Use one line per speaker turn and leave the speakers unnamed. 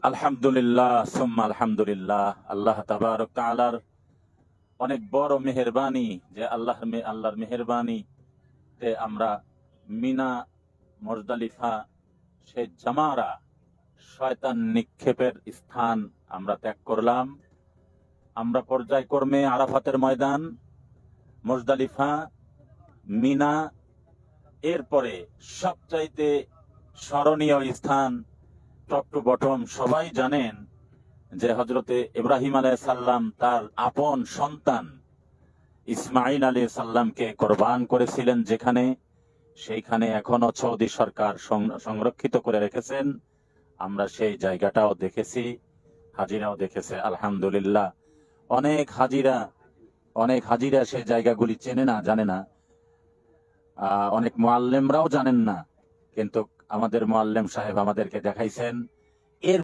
আলহামদুলিল্লাহ সুম্মা আলহামদুলিল্লাহ। আল্লাহ তাবারক তাআলার অনেক বড় মেহেরবানি যে আল্লাহর মেহেরবানি তে আমরা মিনা মুজদালিফা সে জামারা শয়তান নিক্ষেপের স্থান আমরা ত্যাগ করলাম। আমরা পর্যায়ক্রমে আরাফাতের ময়দান, মুজদালিফা, মিনা, এরপরে সবচাইতে স্মরণীয় স্থান টপ টু বটম সবাই জানেন যে হজরতে ইব্রাহিম আলাইহিস সালাম তার আপন সন্তান ইসমাইল আলাইহিস সালামকে কোরবান করেছিলেন, যেখানে সেইখানে এখনো সৌদি সরকার সংরক্ষিত করে রেখেছেন। আমরা সেই জায়গাটাও দেখেছি, হাজিরাও দেখেছে আলহামদুলিল্লাহ। অনেক হাজিরা সেই জায়গাগুলি চেনে না, জানে না। অনেক মুআল্লিমরাও জানেন না, কিন্তু আমাদের মুআল্লিম সাহেব আমাদেরকে দেখাইছেন।